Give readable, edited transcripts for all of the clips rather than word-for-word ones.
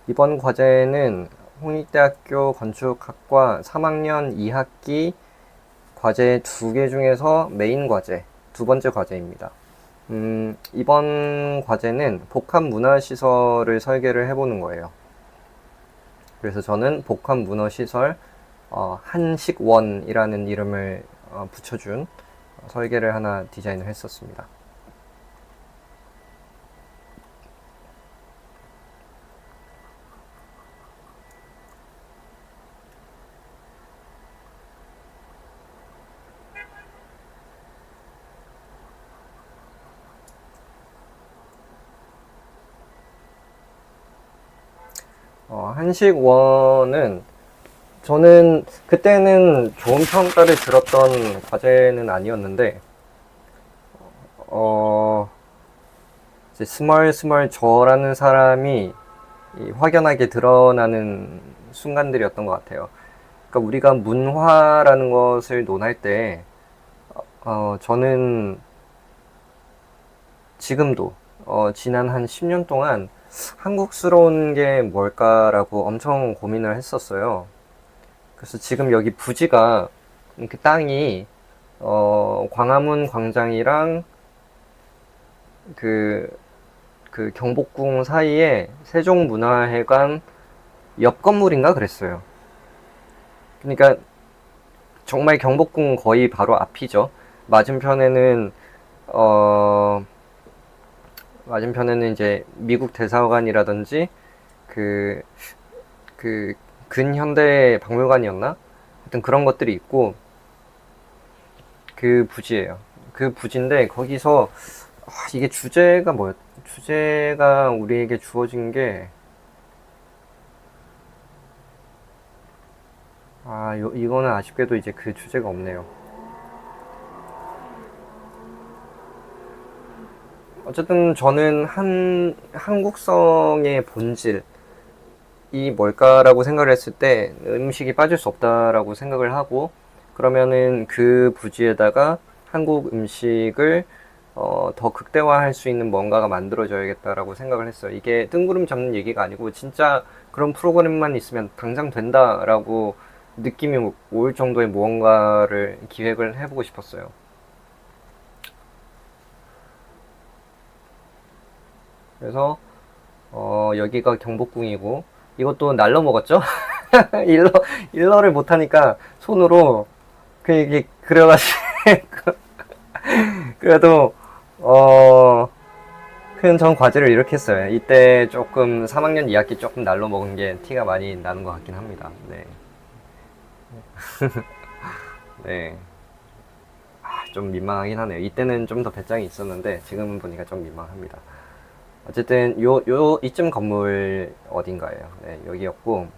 이번 과제는 홍익대학교 건축학과 3학년 2학기 과제 2개 중에서 메인 과제, 두 번째 과제입니다. 이번 과제는 복합문화시설을 설계를 해보는 거예요. 그래서 저는 복합문화시설 한식원이라는 이름을 붙여준 설계를 하나 디자인을 했었습니다. 한식원은 저는 그때는 좋은 평가를 들었던 과제는 아니었는데 어, 이제 스멀스멀 저라는 사람이 확연하게 드러나는 순간들이었던 것 같아요. 그러니까 우리가 문화라는 것을 논할 때 저는 지금도 지난 한 10년 동안 한국스러운 게 뭘까라고 엄청 고민을 했었어요. 그래서 지금 여기 부지가 그 땅이 광화문 광장이랑 그, 그 경복궁 사이에 세종문화회관 옆 건물인가 그랬어요. 그러니까 정말 경복궁 거의 바로 앞이죠. 맞은편에는 어 맞은편에는 이제 미국 대사관이라든지 그 그 근현대 박물관이었나? 하여튼 그런 것들이 있고 그 부지예요. 그 부지인데 거기서 이게 주제가 뭐였? 주제가 우리에게 주어진 게 이거는 아쉽게도 이제 그 주제가 없네요. 어쨌든 저는 한국성의 본질이 뭘까라고 생각을 했을 때 음식이 빠질 수 없다라고 생각을 하고 그러면은 그 부지에다가 한국 음식을 더 극대화할 수 있는 뭔가가 만들어져야겠다라고 생각을 했어요. 이게 뜬구름 잡는 얘기가 아니고 진짜 그런 프로그램만 있으면 당장 된다라고 느낌이 올 정도의 무언가를 기획을 해보고 싶었어요. 그래서 여기가 경복궁이고 이것도 날로 먹었죠? 일러 일러를 못하니까 손으로 이게 그려가지고 그래도 어 큰 전 과제를 이렇게 했어요. 이때 조금 3학년 2학기 조금 날로 먹은 게 티가 많이 나는 것 같긴 합니다. 네, 네. 좀 민망하긴 하네요. 이때는 좀 더 배짱이 있었는데 지금 보니까 좀 민망합니다. 어쨌든 이쯤 건물 어딘가예요. 네, 여기였고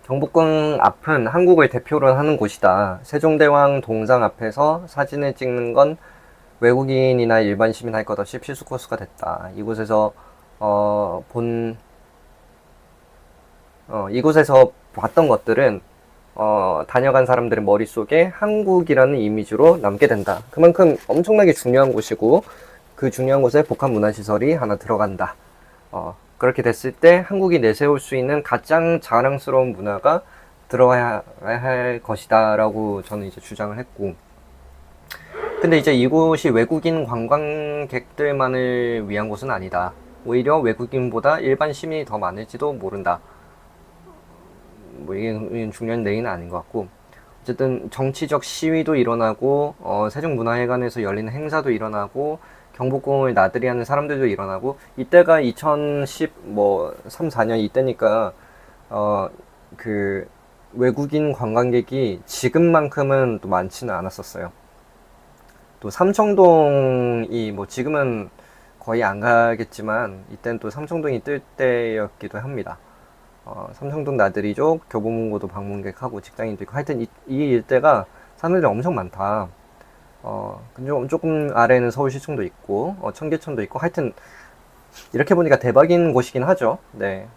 경복궁 앞은 한국을 대표로 하는 곳이다. 세종대왕 동상 앞에서 사진을 찍는 건 외국인이나 일반 시민 할 것 없이 필수 코스가 됐다. 이곳에서 봤던 것들은 다녀간 사람들의 머릿속에 한국이라는 이미지로 남게 된다. 그만큼 엄청나게 중요한 곳이고 그 중요한 곳에 복합 문화시설이 하나 들어간다. 그렇게 됐을 때 한국이 내세울 수 있는 가장 자랑스러운 문화가 들어가야 할 것이다라고 저는 이제 주장을 했고 근데 이제 이곳이 외국인 관광객들만을 위한 곳은 아니다. 오히려 외국인보다 일반 시민이 더 많을지도 모른다. 뭐 이게 중요한 얘기는 아닌 것 같고 어쨌든 정치적 시위도 일어나고 세종문화회관에서 열리는 행사도 일어나고 경복궁을 나들이 하는 사람들도 일어나고 이때가 2010 뭐 3, 4년 이때니까 어 그 외국인 관광객이 지금만큼은 또 많지는 않았었어요. 또 삼청동이 뭐 지금은 거의 안 가겠지만 이때는 또 삼청동이 뜰 때였기도 합니다. 삼성동 나들이족, 교보문고도 방문객하고 직장인도 있고 하여튼 이 일대가 사람들이 엄청 많다. 근데 조금 아래는 서울시청도 있고 청계천도 있고 하여튼 이렇게 보니까 대박인 곳이긴 하죠. 네.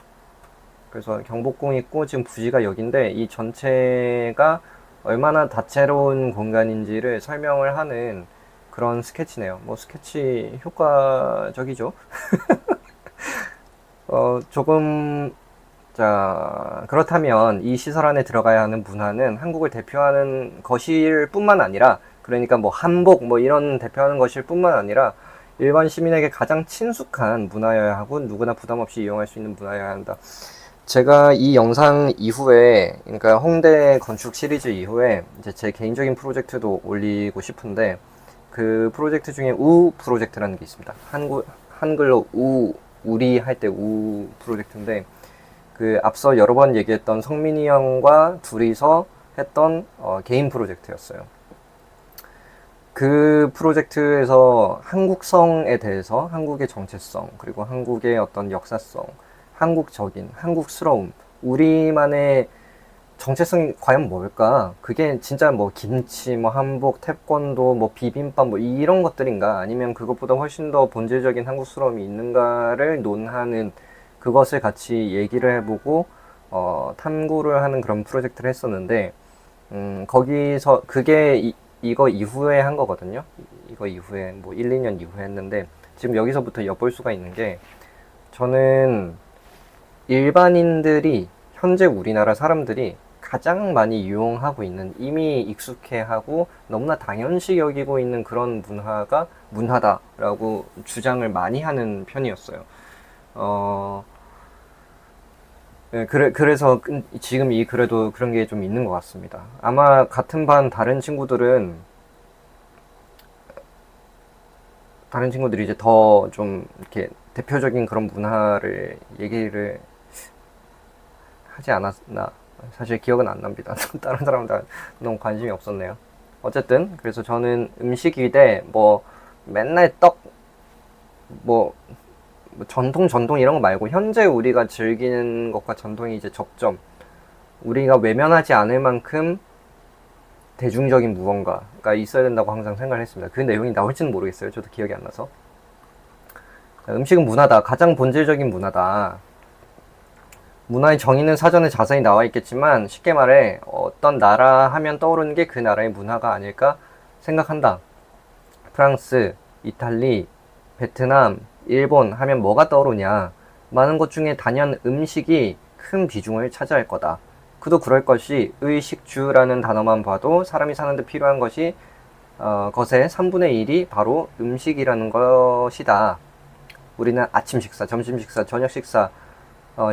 그래서 경복궁 있고 지금 부지가 여긴데 이 전체가 얼마나 다채로운 공간인지를 설명을 하는 그런 스케치네요. 뭐 스케치 효과적이죠. 조금, 자, 그렇다면 이 시설 안에 들어가야 하는 문화는 한국을 대표하는 것일 뿐만 아니라, 그러니까 뭐 한복 뭐 이런 대표하는 것일 뿐만 아니라 일반 시민에게 가장 친숙한 문화여야 하고 누구나 부담 없이 이용할 수 있는 문화여야 한다. 제가 이 영상 이후에, 그러니까 홍대 건축 시리즈 이후에 이제 제 개인적인 프로젝트도 올리고 싶은데, 그 프로젝트 중에 우 프로젝트라는 게 있습니다. 한글로 우리 할 때 우 프로젝트인데, 그 앞서 여러 번 얘기했던 성민이 형과 둘이서 했던 개인 프로젝트였어요. 그 프로젝트에서 한국성에 대해서, 한국의 정체성, 그리고 한국의 어떤 역사성, 한국적인, 한국스러움, 우리만의 정체성이 과연 뭘까? 그게 진짜 뭐 김치, 뭐 한복, 태권도, 뭐 비빔밥, 뭐 이런 것들인가? 아니면 그것보다 훨씬 더 본질적인 한국스러움이 있는가를 논하는, 그것을 같이 얘기를 해보고 탐구를 하는 그런 프로젝트를 했었는데, 거기서 그게 이거 이후에 한 거거든요. 이거 이후에 뭐 1, 2년 이후에 했는데, 지금 여기서부터 엿볼 수가 있는 게, 저는 일반인들이, 현재 우리나라 사람들이 가장 많이 이용하고 있는, 이미 익숙해하고 너무나 당연시 여기고 있는 그런 문화가 문화다라고 주장을 많이 하는 편이었어요. 어, 네, 그래서 지금 이 글에도 그런 게 좀 있는 것 같습니다. 아마 같은 반 다른 친구들이 이제 더 좀 이렇게 대표적인 그런 문화를 얘기를 하지 않았나. 사실 기억은 안 납니다. 다른 사람들 너무 관심이 없었네요. 어쨌든 그래서 저는 음식이 돼 뭐 맨날 떡, 뭐 전통 이런 거 말고 현재 우리가 즐기는 것과 전통이 이제 적점, 우리가 외면하지 않을 만큼 대중적인 무언가가 있어야 된다고 항상 생각을 했습니다. 그 내용이 나올지는 모르겠어요. 저도 기억이 안 나서. 음식은 문화다. 가장 본질적인 문화다. 문화의 정의는 사전에 자세히 나와 있겠지만 쉽게 말해 어떤 나라 하면 떠오르는 게 그 나라의 문화가 아닐까 생각한다. 프랑스, 이탈리, 베트남, 일본 하면 뭐가 떠오르냐. 많은 것 중에 단연 음식이 큰 비중을 차지할 거다. 그도 그럴 것이 의식주라는 단어만 봐도 사람이 사는데 필요한 것의 3분의 1이 바로 음식이라는 것이다. 우리는 아침 식사, 점심 식사, 저녁 식사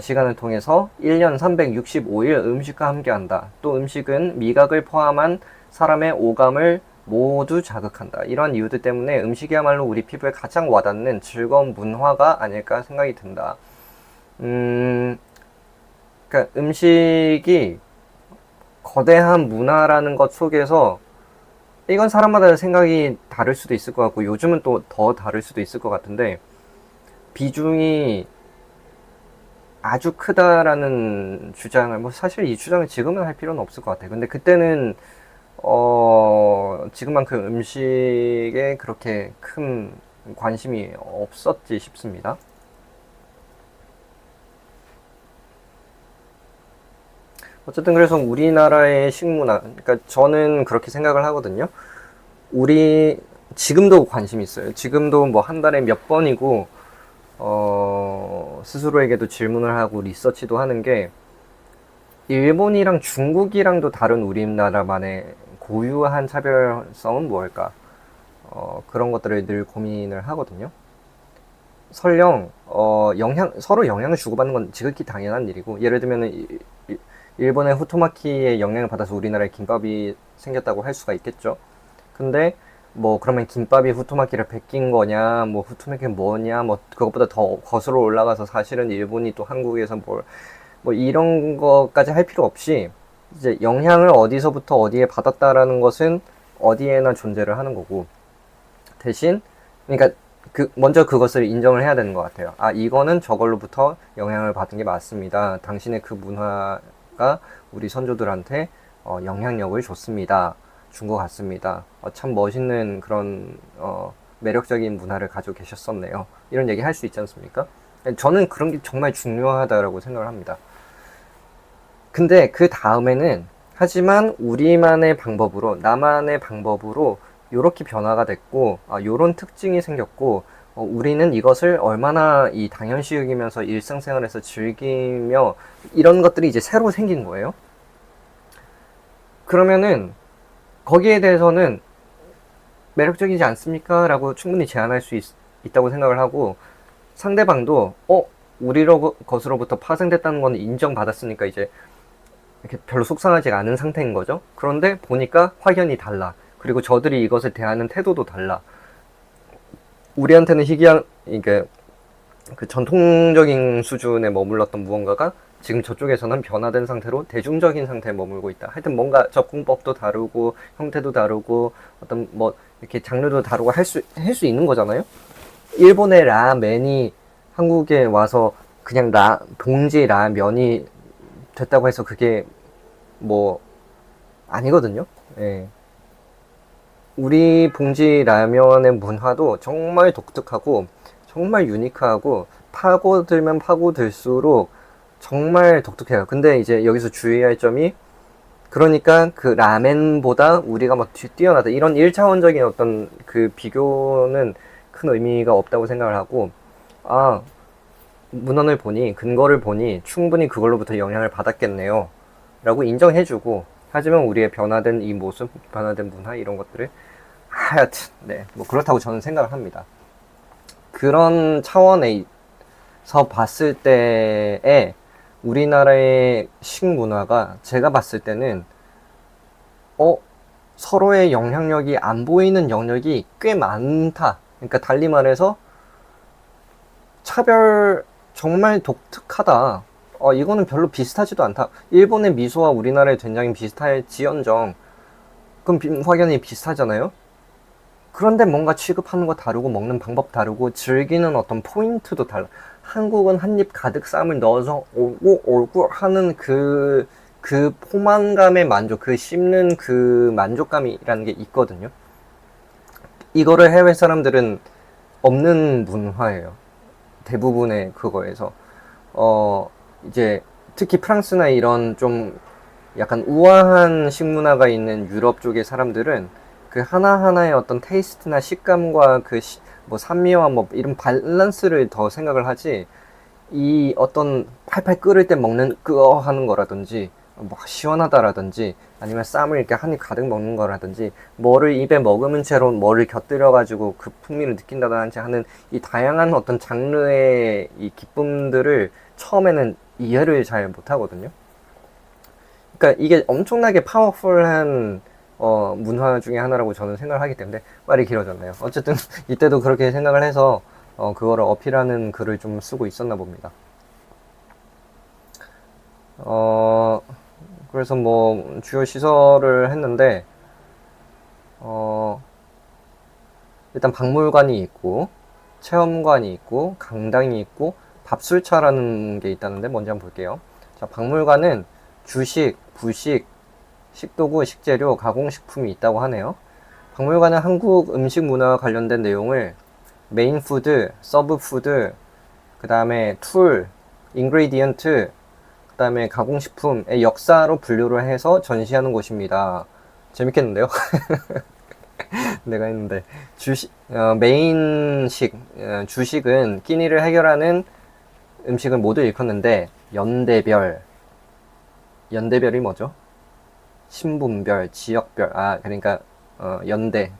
시간을 통해서 1년 365일 음식과 함께한다. 또 음식은 미각을 포함한 사람의 오감을 모두 자극한다. 이런 이유들 때문에 음식이야말로 우리 피부에 가장 와닿는 즐거운 문화가 아닐까 생각이 든다. 그러니까 음식이 거대한 문화라는 것 속에서, 이건 사람마다 생각이 다를 수도 있을 것 같고 요즘은 또 더 다를 수도 있을 것 같은데, 비중이 아주 크다라는 주장을, 뭐 사실 이 주장을 지금은 할 필요는 없을 것 같아요. 근데 그때는 지금만큼 음식에 그렇게 큰 관심이 없었지 싶습니다. 어쨌든 그래서 우리나라의 식문화, 그러니까 저는 그렇게 생각을 하거든요. 우리 지금도 관심이 있어요. 지금도 뭐 한 달에 몇 번이고 스스로에게도 질문을 하고 리서치도 하는 게, 일본이랑 중국이랑도 다른 우리나라만의 고유한 차별성은 무엇일까? 그런 것들을 늘 고민을 하거든요. 설령 서로 영향을 주고받는 건 지극히 당연한 일이고, 예를 들면 일본의 후토마키에 영향을 받아서 우리나라에 김밥이 생겼다고 할 수가 있겠죠. 근데 뭐 그러면 김밥이 후토마키를 베낀 거냐, 뭐 후토마키가 뭐냐, 뭐 그것보다 더 거슬러 올라가서 사실은 일본이 또 한국에서 뭐 이런 것까지 할 필요 없이, 이제 영향을 어디서부터 어디에 받았다라는 것은 어디에나 존재를 하는 거고, 대신 그러니까 먼저 그것을 인정을 해야 되는 것 같아요. 아, 이거는 저걸로부터 영향을 받은 게 맞습니다. 당신의 그 문화가 우리 선조들한테 영향력을 줬습니다. 준 것 같습니다. 참 멋있는 그런 매력적인 문화를 가지고 계셨었네요. 이런 얘기 할 수 있지 않습니까? 저는 그런 게 정말 중요하다고 생각을 합니다. 근데 그 다음에는, 하지만 우리만의 방법으로, 나만의 방법으로 요렇게 변화가 됐고, 요런 특징이 생겼고, 우리는 이것을 얼마나 이 당연시 여기면서 일상생활에서 즐기며 이런 것들이 이제 새로 생긴 거예요. 그러면은 거기에 대해서는 매력적이지 않습니까? 라고 충분히 제안할 수 있다고 생각을 하고, 상대방도 것으로부터 파생됐다는 건 인정받았으니까 이제 이렇게 별로 속상하지 않은 상태인 거죠. 그런데 보니까 확연히 달라. 그리고 저들이 이것을 대하는 태도도 달라. 우리한테는 희귀한 이게 그 전통적인 수준에 머물렀던 무언가가 지금 저쪽에서는 변화된 상태로 대중적인 상태에 머물고 있다. 하여튼 뭔가 접근법도 다르고 형태도 다르고 어떤 뭐 이렇게 장르도 다르고 할 수 있는 거잖아요. 일본의 라멘이 한국에 와서 그냥 봉지 라면이 됐다고 해서 그게 뭐 아니거든요. 예. 우리 봉지 라면의 문화도 정말 독특하고 정말 유니크하고 파고들면 파고들수록 정말 독특해요. 근데 이제 여기서 주의할 점이, 그러니까 그 라멘보다 우리가 막 뛰어나다 이런 1차원적인 어떤 그 비교는 큰 의미가 없다고 생각을 하고, 아, 문헌을 보니 근거를 보니 충분히 그걸로부터 영향을 받았겠네요 라고 인정해주고, 하지만 우리의 변화된 이 모습, 변화된 문화 이런 것들을 하여튼 뭐 그렇다고 저는 생각을 합니다. 그런 차원에서 봤을 때에 우리나라의 식문화가 제가 봤을 때는 서로의 영향력이 안 보이는 영역이 꽤 많다. 그러니까 달리 말해서 정말 독특하다. 이거는 별로 비슷하지도 않다. 일본의 미소와 우리나라의 된장이 비슷할지언정 그럼 확연히 비슷하잖아요. 그런데 뭔가 취급하는 거 다르고 먹는 방법 다르고 즐기는 어떤 포인트도 달라. 한국은 한 입 가득 쌈을 넣어서 오고 하는 그 포만감의 만족, 그 씹는 그 만족감이라는 게 있거든요. 이거를 해외 사람들은 없는 문화예요. 대부분의 그거에서. 이제 특히 프랑스나 이런 좀 약간 우아한 식문화가 있는 유럽 쪽의 사람들은 그 하나하나의 어떤 테이스트나 식감과 뭐 산미와 뭐 이런 밸런스를 더 생각을 하지, 이 어떤 팔팔 끓을 때 먹는 끄어 하는 거라든지 뭐 시원하다라든지 아니면 쌈을 이렇게 한 입 가득 먹는 거라든지 뭐를 입에 머금은 채로 뭐를 곁들여 가지고 그 풍미를 느낀다든지 하는 이 다양한 어떤 장르의 이 기쁨들을 처음에는 이해를 잘 못하거든요. 그러니까 이게 엄청나게 파워풀한 문화 중에 하나라고 저는 생각을 하기 때문에 말이 길어졌네요. 어쨌든 이때도 그렇게 생각을 해서 그거를 어필하는 글을 좀 쓰고 있었나 봅니다. 그래서 뭐 주요 시설을 했는데 일단 박물관이 있고 체험관이 있고 강당이 있고 밥술차라는 게 있다는데 먼저 한번 볼게요. 자, 박물관은 주식, 부식, 식도구, 식재료, 가공식품이 있다고 하네요. 박물관은 한국 음식 문화와 관련된 내용을 메인 푸드, 서브 푸드, 그 다음에 툴, 인그레디언트, 그 다음에 가공식품의 역사로 분류를 해서 전시하는 곳입니다. 재밌겠는데요? 내가 했는데 메인식, 주식은 끼니를 해결하는 음식을 모두 일컫는데 연대별이 뭐죠? 신분별, 지역별, 그러니까 연대,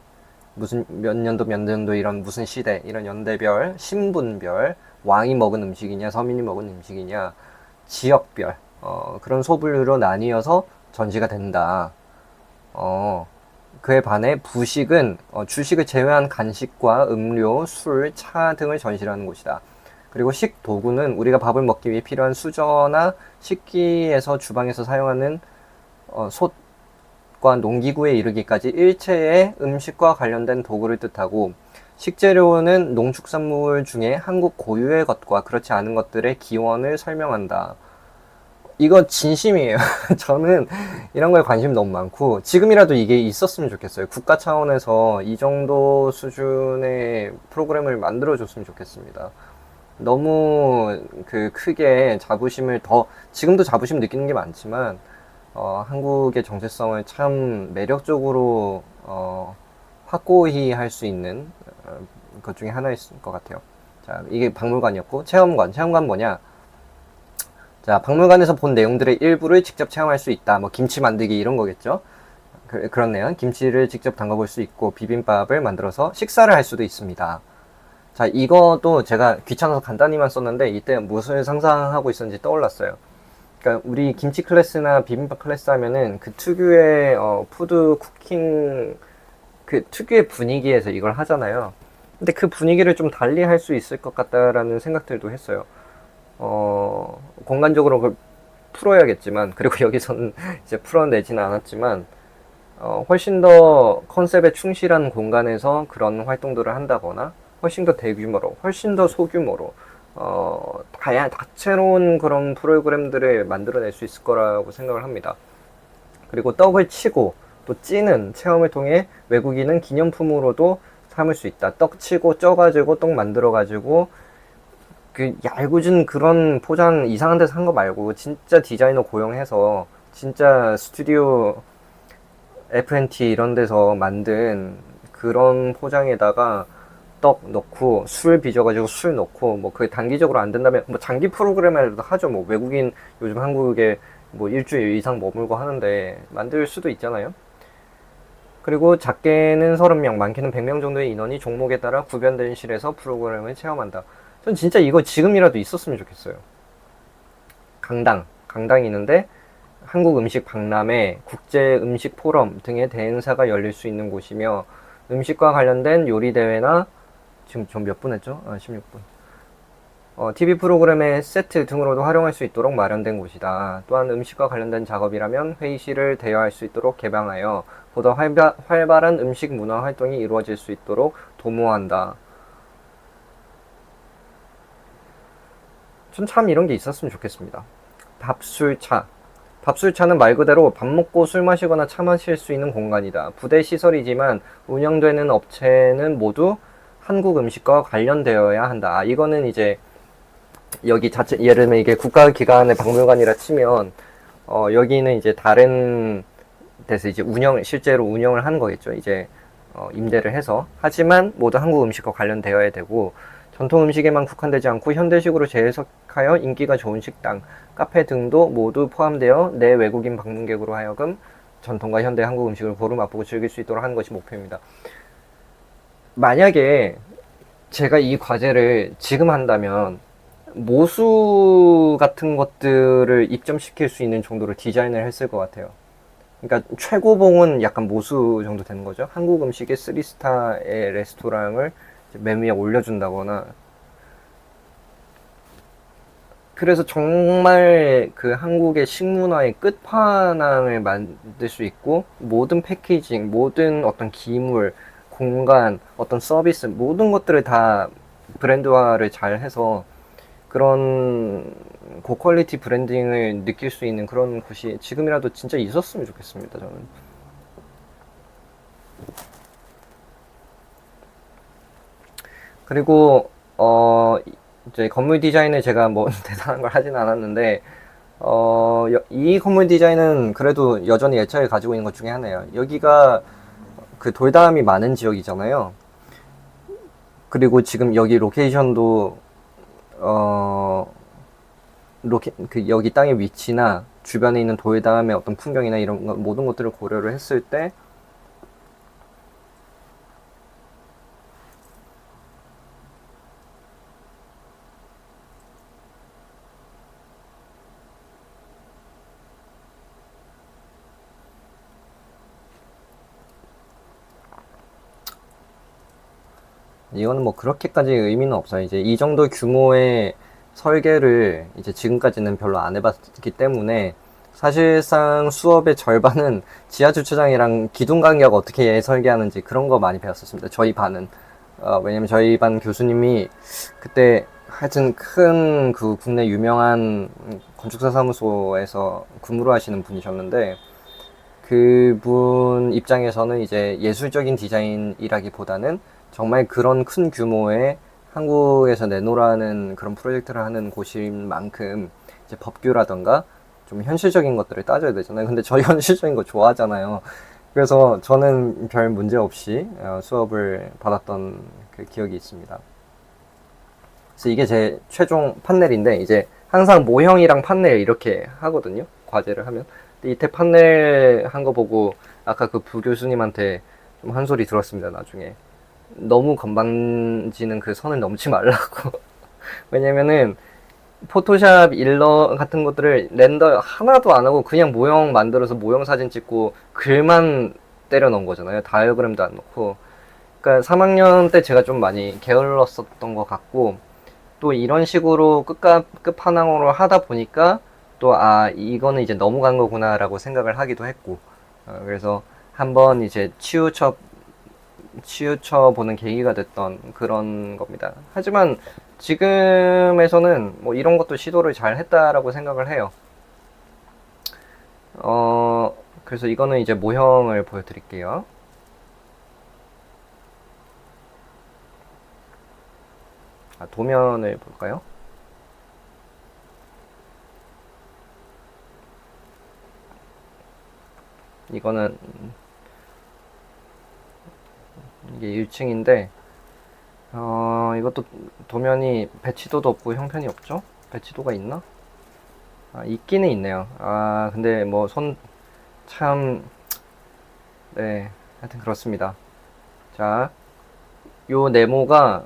무슨 몇 년도 몇 년도 이런 무슨 시대 이런 연대별, 신분별, 왕이 먹은 음식이냐 서민이 먹은 음식이냐, 지역별, 그런 소분류로 나뉘어서 전시가 된다. 그에 반해 부식은 주식을 제외한 간식과 음료, 술, 차 등을 전시하는 곳이다. 그리고 식도구는 우리가 밥을 먹기 위해 필요한 수저나 식기에서 주방에서 사용하는 솥과 농기구에 이르기까지 일체의 음식과 관련된 도구를 뜻하고, 식재료는 농축산물 중에 한국 고유의 것과 그렇지 않은 것들의 기원을 설명한다. 이거 진심이에요. 저는 이런 거에 관심이 너무 많고 지금이라도 이게 있었으면 좋겠어요. 국가 차원에서 이 정도 수준의 프로그램을 만들어줬으면 좋겠습니다. 너무 크게 자부심을 지금도 자부심 느끼는 게 많지만 한국의 정체성을 참 매력적으로 확고히 할 수 있는 것 중에 하나일 것 같아요. 자, 이게 박물관이었고, 체험관 뭐냐? 자, 박물관에서 본 내용들의 일부를 직접 체험할 수 있다. 뭐 김치 만들기 이런 거겠죠. 그렇네요. 김치를 직접 담가볼 수 있고 비빔밥을 만들어서 식사를 할 수도 있습니다. 자, 이것도 제가 귀찮아서 간단히만 썼는데 이때 무엇을 상상하고 있었는지 떠올랐어요. 그러니까 우리 김치 클래스나 비빔밥 클래스 하면은 그 특유의 푸드 쿠킹 그 특유의 분위기에서 이걸 하잖아요. 근데 그 분위기를 좀 달리 할 수 있을 것 같다라는 생각들도 했어요. 공간적으로 그걸 풀어야겠지만, 그리고 여기서는 이제 풀어내지는 않았지만, 훨씬 더 컨셉에 충실한 공간에서 그런 활동들을 한다거나, 훨씬 더 대규모로, 훨씬 더 소규모로, 다채로운 그런 프로그램들을 만들어낼 수 있을 거라고 생각을 합니다. 그리고 떡을 치고 또 찌는 체험을 통해 외국인은 기념품으로도 삼을 수 있다. 떡 치고 쪄가지고 떡 만들어가지고 그 얄궂은 그런 포장 이상한 데서 한 거 말고 진짜 디자이너 고용해서 진짜 스튜디오 FNT 이런 데서 만든 그런 포장에다가 떡 넣고 술 빚어가지고 술 넣고 뭐 그게 단기적으로 안 된다면 뭐 장기 프로그램이라도 하죠. 뭐 외국인 요즘 한국에 뭐 일주일 이상 머물고 하는데 만들 수도 있잖아요. 그리고 작게는 30명, 많게는 100명 정도의 인원이 종목에 따라 구별된 실에서 프로그램을 체험한다. 전 진짜 이거 지금이라도 있었으면 좋겠어요. 강당이 있는데 한국 음식 박람회, 국제 음식 포럼 등의 대행사가 열릴 수 있는 곳이며 음식과 관련된 요리 대회나 지금 전 몇 분 했죠? 16분. TV 프로그램의 세트 등으로도 활용할 수 있도록 마련된 곳이다. 또한 음식과 관련된 작업이라면 회의실을 대여할 수 있도록 개방하여 보다 활발한 음식 문화 활동이 이루어질 수 있도록 도모한다. 전 참 이런 게 있었으면 좋겠습니다. 밥술차는 말 그대로 밥 먹고 술 마시거나 차 마실 수 있는 공간이다. 부대 시설이지만 운영되는 업체는 모두 한국 음식과 관련되어야 한다. 이거는 이제 여기 자체 예를 들면 이게 국가기관의 박물관이라 치면 여기는 이제 다른 데서 이제 실제로 운영을 하는 거겠죠. 이제 임대를 해서. 하지만 모두 한국 음식과 관련되어야 되고 전통 음식에만 국한되지 않고 현대식으로 재해석하여 인기가 좋은 식당, 카페 등도 모두 포함되어 내 외국인 방문객으로 하여금 전통과 현대 한국 음식을 고루 맛보고 즐길 수 있도록 하는 것이 목표입니다. 만약에 제가 이 과제를 지금 한다면 모수 같은 것들을 입점시킬 수 있는 정도로 디자인을 했을 것 같아요. 그러니까 최고봉은 약간 모수 정도 되는 거죠. 한국 음식의 3스타의 레스토랑을 맨 위에 올려준다거나. 그래서 정말 그 한국의 식문화의 끝판왕을 만들 수 있고 모든 패키징, 모든 어떤 기물, 공간, 어떤 서비스 모든 것들을 다 브랜드화를 잘 해서 그런 고퀄리티 브랜딩을 느낄 수 있는 그런 곳이 지금이라도 진짜 있었으면 좋겠습니다. 저는. 그리고 이제 건물 디자인을 제가 뭐 대단한 걸 하진 않았는데 이 건물 디자인은 그래도 여전히 애착을 가지고 있는 것 중에 하나예요. 여기가 그 돌담이 많은 지역이잖아요. 그리고 지금 여기 로케이션도 여기 땅의 위치나 주변에 있는 돌담의 어떤 풍경이나 이런 모든 것들을 고려를 했을 때 이거는 뭐 그렇게까지 의미는 없어요. 이제 이 정도 규모의 설계를 이제 지금까지는 별로 안 해봤기 때문에 사실상 수업의 절반은 지하 주차장이랑 기둥 간격 어떻게 설계하는지 그런 거 많이 배웠었습니다. 저희 반은. 왜냐면 저희 반 교수님이 그때 하여튼 큰 그 국내 유명한 건축사 사무소에서 근무를 하시는 분이셨는데 그분 입장에서는 이제 예술적인 디자인이라기보다는 정말 그런 큰 규모의 한국에서 내놓으라는 그런 프로젝트를 하는 곳인 만큼 이제 법규라던가 좀 현실적인 것들을 따져야 되잖아요. 근데 저희 현실적인 거 좋아하잖아요. 그래서 저는 별 문제 없이 수업을 받았던 그 기억이 있습니다. 그래서 이게 제 최종 판넬인데, 이제 항상 모형이랑 판넬 이렇게 하거든요, 과제를 하면. 근데 이때 판넬 한 거 보고 아까 그 부교수님한테 좀 한 소리 들었습니다, 나중에. 너무 건방지는 그 선을 넘지 말라고. 왜냐면은 포토샵 일러 같은 것들을 렌더 하나도 안 하고 그냥 모형 만들어서 모형 사진 찍고 글만 때려 넣은 거잖아요. 다이어그램도 안 넣고. 그러니까 3학년 때 제가 좀 많이 게을렀었던 것 같고, 또 이런 식으로 끝판왕으로 하다 보니까 또 이거는 이제 넘어간 거구나라고 생각을 하기도 했고, 그래서 한번 이제 치우쳐 보는 계기가 됐던 그런 겁니다. 하지만 지금에서는 뭐 이런 것도 시도를 잘 했다라고 생각을 해요. 그래서 이거는 이제 모형을 보여드릴게요. 도면을 볼까요? 이거는 이게 1층인데 이것도 도면이 배치도도 없고 형편이 없죠? 배치도가 있나? 있기는 있네요. 근데 뭐 네, 하여튼 그렇습니다. 자, 요 네모가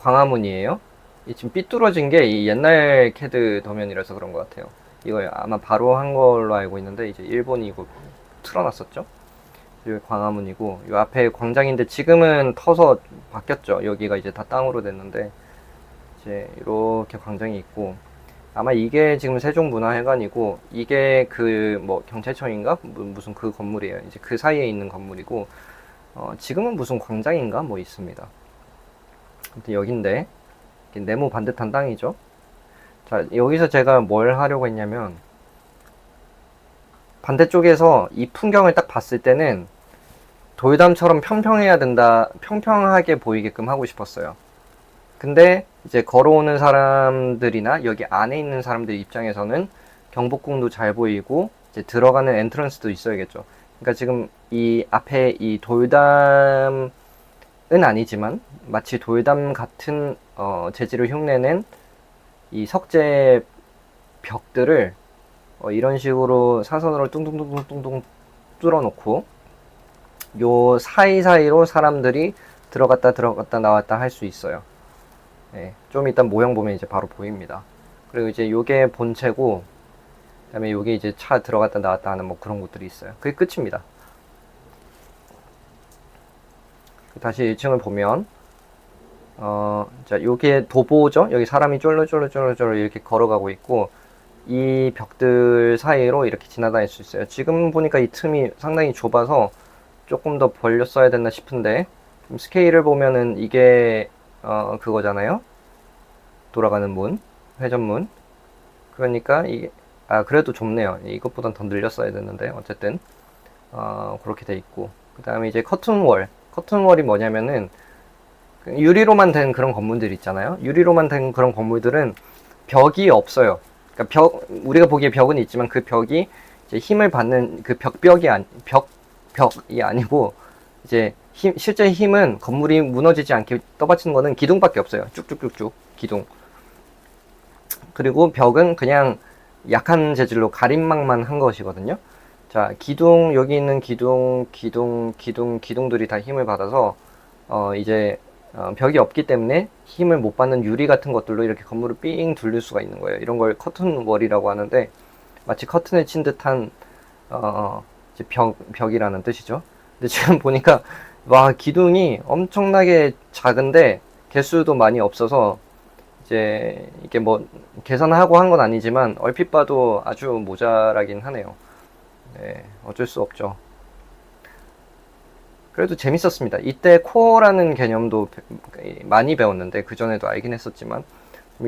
광화문이에요. 이 지금 삐뚤어진 게 이 옛날 캐드 도면이라서 그런 것 같아요. 이거 아마 바로 한 걸로 알고 있는데, 이제 일본이 이거 틀어놨었죠? 여기 광화문이고, 이 앞에 광장인데 지금은 터서 바뀌었죠. 여기가 이제 다 땅으로 됐는데, 이제 이렇게 광장이 있고, 아마 이게 지금 세종문화회관이고, 이게 그 뭐 경찰청인가 무슨 그 건물이에요. 이제 그 사이에 있는 건물이고, 지금은 무슨 광장인가 뭐 있습니다. 아무튼 여긴데, 네모 반듯한 땅이죠. 자, 여기서 제가 뭘 하려고 했냐면, 반대쪽에서 이 풍경을 딱 봤을 때는 돌담처럼 평평하게 보이게끔 하고 싶었어요. 근데 이제 걸어오는 사람들이나 여기 안에 있는 사람들 입장에서는 경복궁도 잘 보이고 이제 들어가는 엔트런스도 있어야겠죠. 그러니까 지금 이 앞에 이 돌담은 아니지만 마치 돌담 같은 재질을 흉내낸 이 석재 벽들을 이런 식으로 사선으로 뚱뚱뚱뚱뚱 뚫어놓고 요 사이사이로 사람들이 들어갔다 나왔다 할 수 있어요. 네, 좀 이따 모형 보면 이제 바로 보입니다. 그리고 이제 요게 본체고, 그 다음에 요게 이제 차 들어갔다 나왔다 하는 뭐 그런 것들이 있어요. 그게 끝입니다. 다시 1층을 보면, 자, 요게 도보죠? 여기 사람이 쫄쫄쫄쫄쫄 이렇게 걸어가고 있고, 이 벽들 사이로 이렇게 지나다닐 수 있어요. 지금 보니까 이 틈이 상당히 좁아서 조금 더 벌렸어야 됐나 싶은데, 스케일을 보면은 이게 그거잖아요. 돌아가는 문, 회전문. 그러니까 이게 그래도 좁네요. 이것보단 더 늘렸어야 됐는데 어쨌든 그렇게 돼 있고, 그 다음에 이제 커튼월이 뭐냐면은 유리로만 된 그런 건물들 있잖아요. 유리로만 된 그런 건물들은 벽이 없어요. 그러니까 우리가 보기에 벽은 있지만 그 벽이 이제 힘을 받는 그 벽이 아니고 이제 실제 힘은 건물이 무너지지 않게 떠받치는 거는 기둥밖에 없어요. 쭉쭉쭉쭉 기둥. 그리고 벽은 그냥 약한 재질로 가림막만 한 것이거든요. 자, 여기 있는 기둥들이 다 힘을 받아서 이제 벽이 없기 때문에 힘을 못 받는 유리 같은 것들로 이렇게 건물을 삥 둘릴 수가 있는 거예요. 이런 걸 커튼월이라고 하는데, 마치 커튼을 친 듯한 이제 벽이라는 뜻이죠. 근데 지금 보니까 와, 기둥이 엄청나게 작은데 개수도 많이 없어서 이제 이게 뭐 계산하고 한 건 아니지만 얼핏 봐도 아주 모자라긴 하네요. 네, 어쩔 수 없죠. 그래도 재밌었습니다. 이때 코어라는 개념도 많이 배웠는데 그전에도 알긴 했었지만,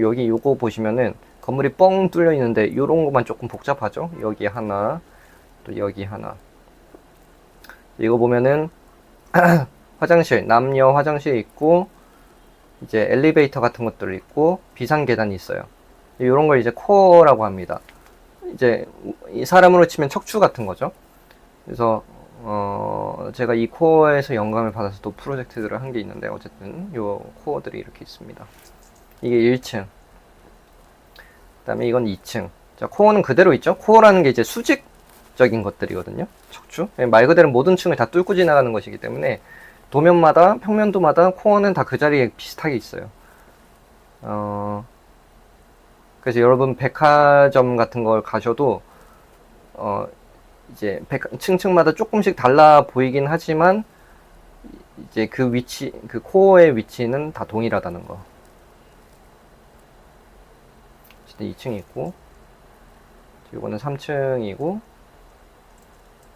여기 요거 보시면은 건물이 뻥 뚫려 있는데 요런 것만 조금 복잡하죠. 여기 하나, 또 여기 하나. 이거 보면은 남녀 화장실 있고, 이제 엘리베이터 같은 것들 있고, 비상 계단이 있어요. 이런 걸 이제 코어라고 합니다. 이제 이 사람으로 치면 척추 같은 거죠. 그래서 제가 이 코어에서 영감을 받아서 또 프로젝트들을 한 게 있는데, 어쨌든 요 코어들이 이렇게 있습니다. 이게 1층, 그 다음에 이건 2층. 자, 코어는 그대로 있죠. 코어라는 게 이제 수직적인 것들이거든요. 척추, 말 그대로 모든 층을 다 뚫고 지나가는 것이기 때문에 도면마다, 평면도마다 코어는 다 그 자리에 비슷하게 있어요. 그래서 여러분 백화점 같은 걸 가셔도 이제 층층마다 조금씩 달라 보이긴 하지만 이제 그 위치, 그 코어의 위치는 다 동일하다는 거. 2층 있고, 이거는 3층이고,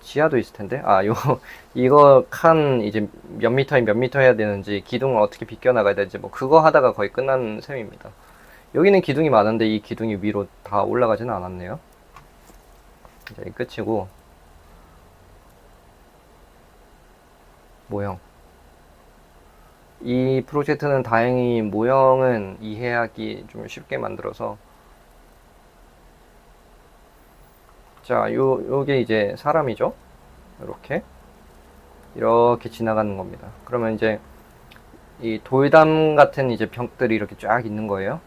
지하도 있을 텐데. 이거 칸 이제 몇 미터에 몇 미터 해야 되는지, 기둥을 어떻게 비껴 나가야 되는지, 뭐 그거 하다가 거의 끝난 셈입니다. 여기는 기둥이 많은데 이 기둥이 위로 다 올라가지는 않았네요. 이제 끝이고, 모형. 이 프로젝트는 다행히 모형은 이해하기 좀 쉽게 만들어서, 자, 요게 이제 사람이죠. 이렇게 지나가는 겁니다. 그러면 이제 이 돌담 같은 이제 벽들이 이렇게 쫙 있는 거예요.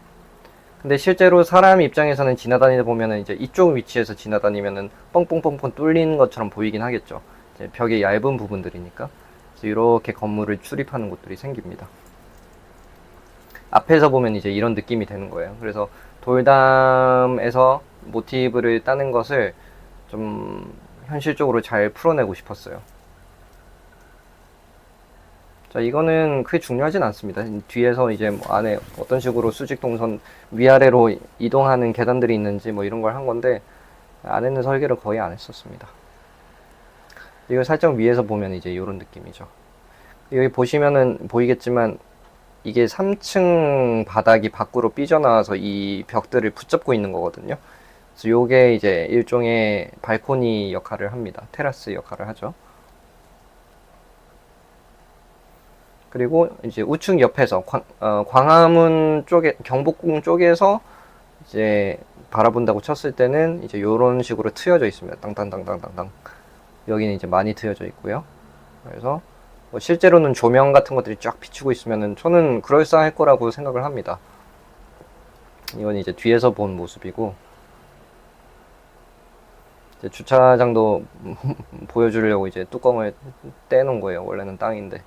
근데 실제로 사람 입장에서는 지나다니다 보면은 이제 이쪽 위치에서 지나다니면은 뻥뻥뻥뻥 뚫리는 것처럼 보이긴 하겠죠. 이제 벽의 얇은 부분들이니까. 그래서 이렇게 건물을 출입하는 곳들이 생깁니다. 앞에서 보면 이제 이런 느낌이 되는 거예요. 그래서 돌담에서 모티브를 따는 것을 좀 현실적으로 잘 풀어내고 싶었어요. 자, 이거는 크게 중요하진 않습니다. 뒤에서 이제 뭐 안에 어떤 식으로 수직 동선 위아래로 이동하는 계단들이 있는지 뭐 이런 걸 한 건데, 안에는 설계를 거의 안 했었습니다. 이거 살짝 위에서 보면 이제 이런 느낌이죠. 여기 보시면은 보이겠지만 이게 3층 바닥이 밖으로 삐져나와서 이 벽들을 붙잡고 있는 거거든요. 그래서 요게 이제 일종의 발코니 역할을 합니다. 테라스 역할을 하죠. 그리고 이제 우측 옆에서 광화문 쪽에, 경복궁 쪽에서 이제 바라본다고 쳤을 때는 이제 요런 식으로 트여져 있습니다. 땅땅땅땅땅땅. 여기는 이제 많이 트여져 있고요. 그래서 뭐 실제로는 조명 같은 것들이 쫙 비추고 있으면은 저는 그럴싸할 거라고 생각을 합니다. 이건 이제 뒤에서 본 모습이고, 이제 주차장도 보여주려고 이제 뚜껑을 떼놓은 거예요. 원래는 땅인데.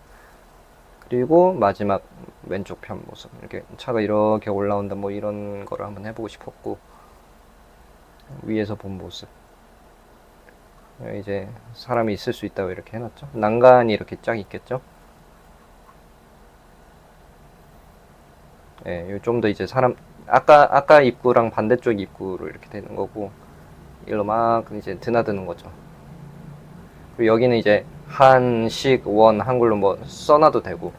그리고 마지막 왼쪽 편 모습, 이렇게 차가 이렇게 올라온다 뭐 이런 거를 한번 해보고 싶었고, 위에서 본 모습, 이제 사람이 있을 수 있다고 이렇게 해놨죠. 난간이 이렇게 쫙 있겠죠. 예, 좀 더 이제 사람, 아까 입구랑 반대쪽 입구로 이렇게 되는 거고, 일로 막 이제 드나드는 거죠. 그리고 여기는 이제 한식, 원, 한글로 뭐 써놔도 되고,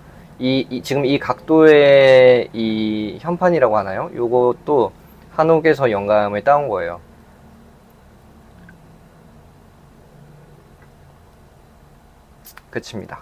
지금 이 각도의 이 현판이라고 하나요? 요것도 한옥에서 영감을 따온 거예요. 끝입니다.